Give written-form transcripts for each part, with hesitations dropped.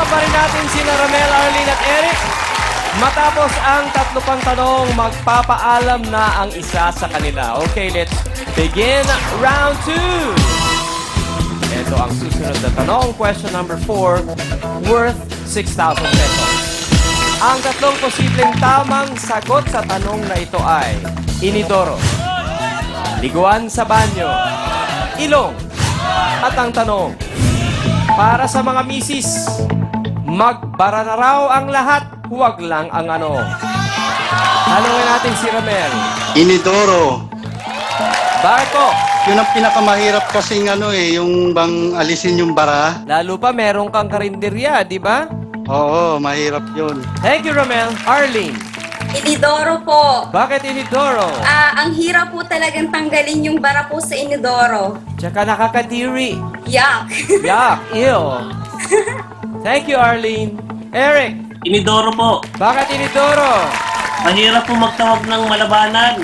pa rin natin sina Ramel, Arlene at Eric. Matapos ang tatlo pang tanong, magpapaalam na ang isa sa kanila. Okay, let's begin round 2. Ito ang susunod na tanong. Question number 4, worth 6,000 pesos. Ang tatlong posibleng tamang sagot sa tanong na ito ay inidoro, liguan sa banyo, ilong, at ang tanong, para sa mga misis, magbara na raw ang lahat, huwag lang ang ano. Tanungin natin si Ramel. Inidoro. Bakit po? Yun ang pinakamahirap kasing yung bang alisin yung bara. Lalo pa meron kang karinderya, di ba? Oo, mahirap yun. Thank you, Ramel. Arlene, Inidoro po. bakit inidoro? Ang hirap po talagang tanggalin yung bara po sa inidoro. Tsaka nakakadiri. Yuck. Yuck, ew. Thank you, Arlene. Eric, Inidoro po. bakit inidoro? Mahirap po magtawag ng malabanan.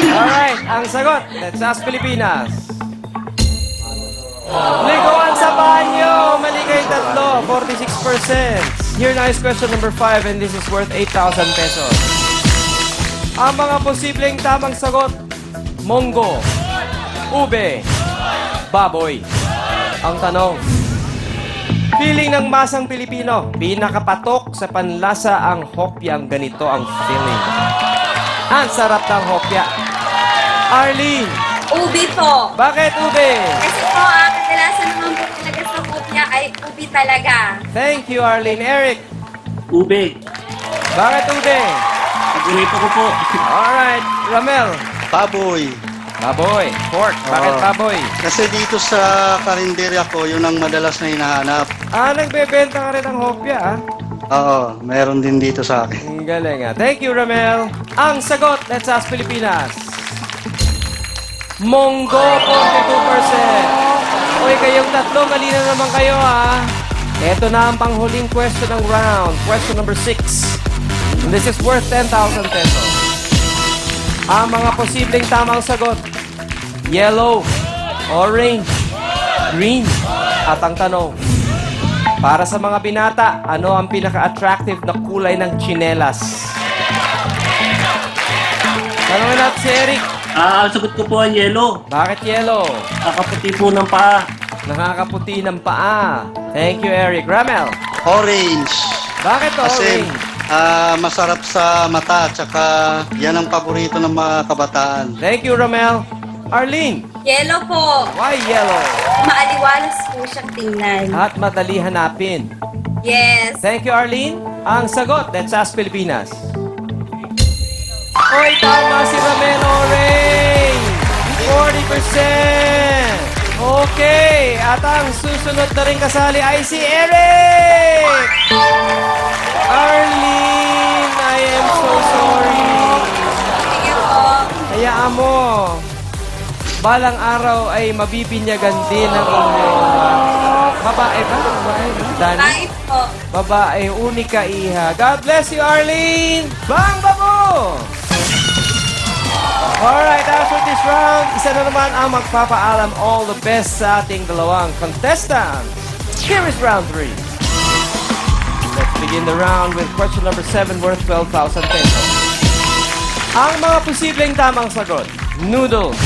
Alright, ang sagot. Let's ask Pilipinas. Liguan sa banyo. Mali kayo tatlo. 46%. Here now is question number 5 and this is worth 8,000 pesos. Ang mga posibleng tamang sagot. Monggo, ube, baboy. Ang tanong. Feeling ng masang Pilipino. Pinakapatok sa panlasa ang hopyang ganito ang feeling. Ang sarap ng hopya. Arlene, Ubi po. bakit ube? Kasi po, kadalasan naman po talaga sa kopya ay ubi talaga. Thank you, Arlene. Eric, Ube. bakit ube? Paborito ko po. Alright, Ramel. Baboy. Baboy. Pork. Bakit Oo. baboy? Kasi dito sa karinderya ko, yun ang madalas na hinahanap. Nagbebenta ka rin ng hopya, Oo, meron din dito sa akin. Ang galing, Thank you, Ramel. Ang sagot, let's ask Pilipinas. Monggo, 42%. Uy, kayong tatlo, mali na naman kayo, Ito na ang panghuling question ng round. Question number 6. And this is worth 10,000 pesos. Ang mga posibleng tamang sagot. Yellow, orange, green, at ang tanong. Para sa mga binata, ano ang pinaka-attractive na kulay ng tsinelas? Tanungin natin si Eric. Ang sagot ko po ay yellow. Bakit yellow? Kakaputi po ng paa. Nakakaputi ng paa. Thank you, Eric. Ramel, Orange. bakit Kasi orange? masarap sa mata, tsaka yan ang paborito ng mga kabataan. Thank you, Ramel. Arlene, Yellow po. why yellow? Maaliwalas po siyang tingnan. At madali hanapin. Yes. Thank you, Arlene. Ang sagot, let's ask Pilipinas. Oy, tama si Ramel, orange! 40%! Okay, at ang susunod na rin kasali ay si Eric! Arlene, I am so sorry. Sige po. Hayaan mo. Balang araw ay mabibinyagan din ang inyong babae ba? Babae ba? Dani? Bye po. Babae, unika iha. God bless you, Arlene! Bang babo! Alright, after this round, isa na naman ang magpapaalam all the best sa ating dalawang contestants. Here is round 3. Let's begin the round with question number 7 worth 12,000 pesos. Ang mga posibleng tamang sagot. Noodles,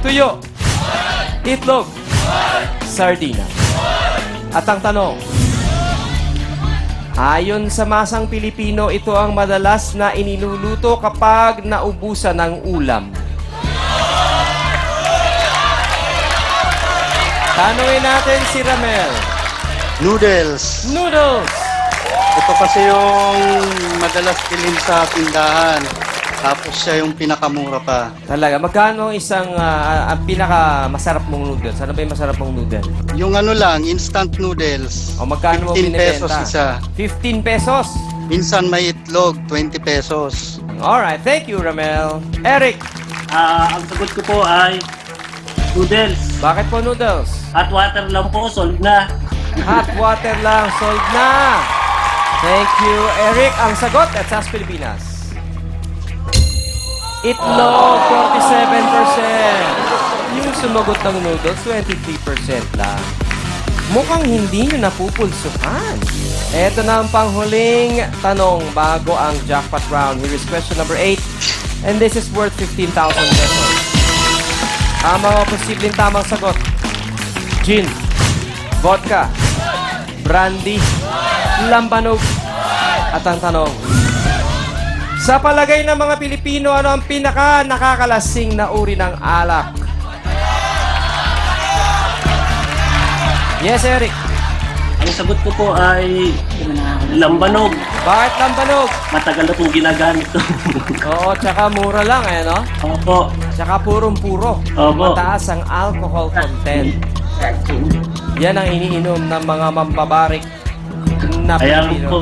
tuyo, itlog, sardina. At ang tanong, ayon sa masang Pilipino, ito ang madalas na iniluluto kapag naubusan ng ulam. Tanungin natin si Ramel. Noodles. Noodles. Ito kasi yung madalas bilhin sa tindahan. Tapos siya yung pinakamura pa. Talaga, magkano ang pinaka masarap mong noodles? Ano ba yung masarap mong noodles? Yung instant noodles. O magkano mo 15 pesos binibenta? isa. 15 pesos. Minsan may itlog, 20 pesos. Alright, thank you, Ramel. Eric, Ang sagot ko po ay noodles. bakit po noodles? Hot water lang po, solve na. Hot water lang, sold na. Thank you, Eric. Ang sagot, let's ask Pilipinas. Itlog, 47%. Yung sumagot ng noodles, 23% lang. Mukhang hindi nyo napupulsuhan. Ito na ang panghuling tanong bago ang jackpot round. Here is question number 8. And this is worth 15,000 pesos. Ang mga posibleng tamang sagot. Gin, vodka, brandy, lambanog. At ang tanong, sa palagay ng mga Pilipino, ano ang pinaka nakakalasing na uri ng alak? Yes, Eric. Ang sagot ko po ay lambanog. Bakit lambanog? Matagal na pong ginagamit to. Oo, tsaka mura lang, eh, no? Opo. Tsaka purong-puro. Opo. Mataas ang alcohol content. Yan ang iniinom ng mga mambabarik na Ayan Pilipino. po.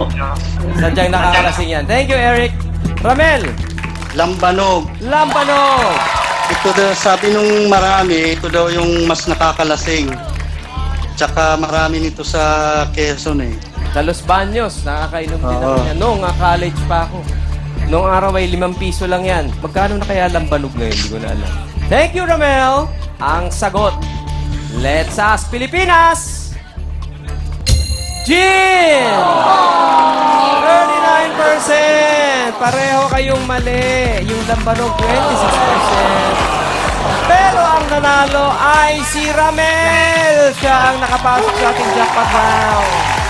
Sadyang nakakalasing yan. Thank you, Eric. Ramel, Lambanog. lambanog. Ito daw, sabi nung marami, ito daw yung mas nakakalasing. Tsaka marami nito sa Quezon eh. Sa Los Baños, nakakainom din Oo. ako yan. Noong college pa ako. Noong araw ay 5 piso lang yan. Magkano na kaya lambanog ngayon? Hindi ko na alam. Thank you, Ramel. Ang sagot. Let's ask Pilipinas! Gin! 39%! Pareho kayong mali. Yung lambanog, 26%. Pero ang nanalo ay si Ramel. Siya ang nakapasok sa ating jackpot round.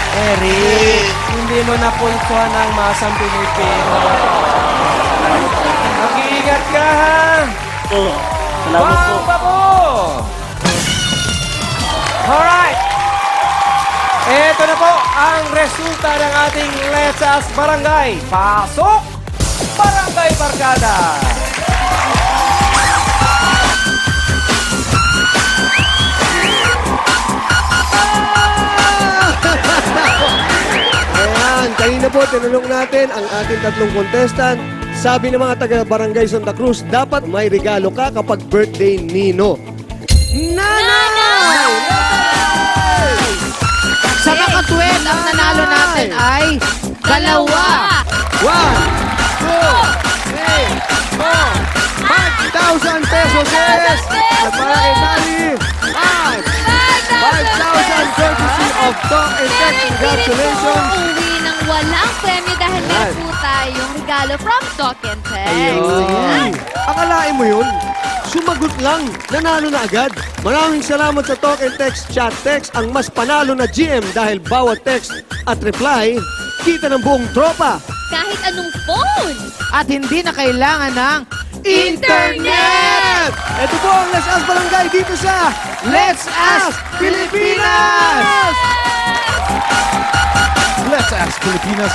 Eric, hindi mo napulsuhan ang masang Pilipino. Mag-iingat ka, ha? Po. Salamat po. Wow, babo! Alright. Ito na po ang resulta ng ating Let's Ask Barangay. Pasok! Barangay Barkada! Ayan, kanina po tinanong natin ang ating tatlong contestant. Sabi ng mga taga-barangay Santa Cruz, dapat may regalo ka kapag birthday Nino. Nanay! Sa makatwid, ang nanalo natin ay dalawa. 1, 2, 3, 4, 5,000 pesos yes! At para kay Sally, 5,000 courtesy of Talk and Text. Congratulations! Uwi ng walang premyo dahil meron po tayong regalo from Talk and Text. Ayun. Akalain mo yun? Sumagot lang, nanalo na agad. Maraming salamat sa Talk and Text Chat Text, ang mas panalo na GM dahil bawat text at reply, kita ng buong tropa. Kahit anong phone. At hindi na kailangan ng Internet! Ito po ang Let's Ask Barangay dito sa Let's Ask Pilipinas! Let's Ask Filipinas